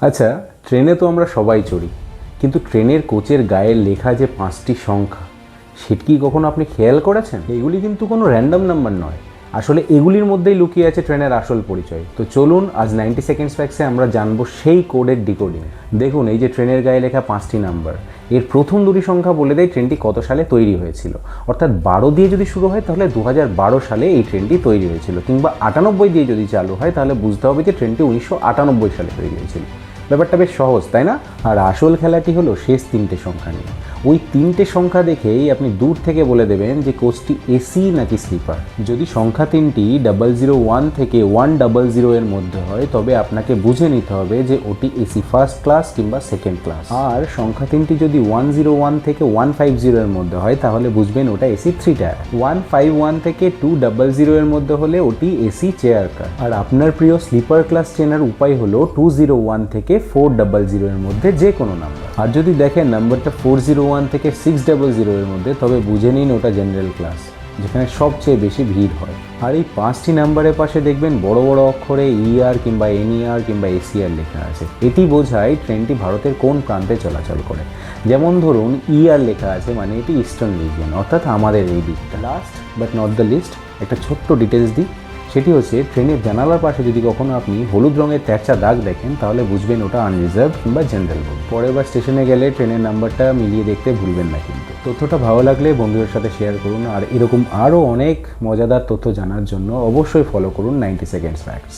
আচ্ছা, ট্রেনে তো আমরা সবাই চড়ি, কিন্তু ট্রেনের কোচের গায়ের লেখা যে 5টি সংখ্যা, সেটি কি কখনো আপনি খেয়াল করেছেন? এগুলি কিন্তু কোনো র্যান্ডম নাম্বার নয়, আসলে এগুলির মধ্যেই লুকিয়ে আছে ট্রেনের আসল পরিচয়। তো চলুন আজ 90 সেকেন্ডস ফ্যাক্টসে আমরা জানবো সেই কোডের ডিকোডিং। দেখুন, এই যে ট্রেনের গায়ে লেখা 5টি নাম্বার, এর প্রথম দুটি সংখ্যা বলে দেয় ট্রেনটি কত সালে তৈরি হয়েছিল। অর্থাৎ 12 দিয়ে যদি শুরু হয় তাহলে 2012 সালে এই ট্রেনটি তৈরি হয়েছিল, কিংবা 98 দিয়ে যদি চালু হয় তাহলে বুঝতে হবে যে ট্রেনটি 1998 সালে তৈরি হয়েছিল। ব্যাপারটা বেশ সহজ, তাই না? আর আসল খেলাটি হলো শেষ 3টে সংখ্যা নিয়ে। ওই 3টে সংখ্যা দেখেই আপনি দূর থেকে বলে দেবেন যে কোচটি এসি নাকি স্লিপার। যদি সংখ্যা 3টি 001 থেকে 100 এর মধ্যে হয় তবে আপনাকে বুঝে নিতে হবে যে ওটি এসি ফার্স্ট ক্লাস কিংবা সেকেন্ড ক্লাস। আর সংখ্যা 3টি যদি 101 থেকে 150 এর মধ্যে হয় তাহলে বুঝবেন ওটা এসি 3 টায়ার। 151 থেকে 200 এর মধ্যে হলে ওটি এসি চেয়ার কার। আর আপনার প্রিয় স্লিপার ক্লাস চেনার উপায় হলো 201 থেকে 400 এর মধ্যে যে কোনো নাম্বার। আর যদি দেখেন নাম্বারটা 401 থেকে 600 এর মধ্যে, তবে বুঝে নিন ওটা জেনারেল ক্লাস, যেখানে সবচেয়ে বেশি ভিড় হয়। আর এই 5টি নাম্বারের পাশে দেখবেন বড় বড় অক্ষরে ইআর কিংবা এনইআর কিংবা এসিআর লেখা আছে। এটি বোঝায় ট্রেনটি ভারতের কোন প্রান্তে চলাচল করে। যেমন ধরুন ইআর লেখা আছে, মানে এটি ইস্টার্ন রিজিয়ন, অর্থাৎ আমাদের এই দিকটা। Last but not the least, একটা ছোট্ট ডিটেলস দিই, সেটি হচ্ছে ট্রেনের জানালার পাশে যদি কখনো আপনি হলুদ রঙের তেরচা দাগ দেখেন তাহলে বুঝবেন ওটা আনরিজার্ভ কিংবা জেনারেল বগি। পরের বার স্টেশনে গেলে ট্রেনের নাম্বারটা মিলিয়ে দেখতে ভুলবেন না কিন্তু। তথ্যটা ভালো লাগলে বন্ধুদের সাথে শেয়ার করুন, আর এরকম আরও অনেক মজাদার তথ্য জানার জন্য অবশ্যই ফলো করুন 90 সেকেন্ডস ফ্যাক্টস।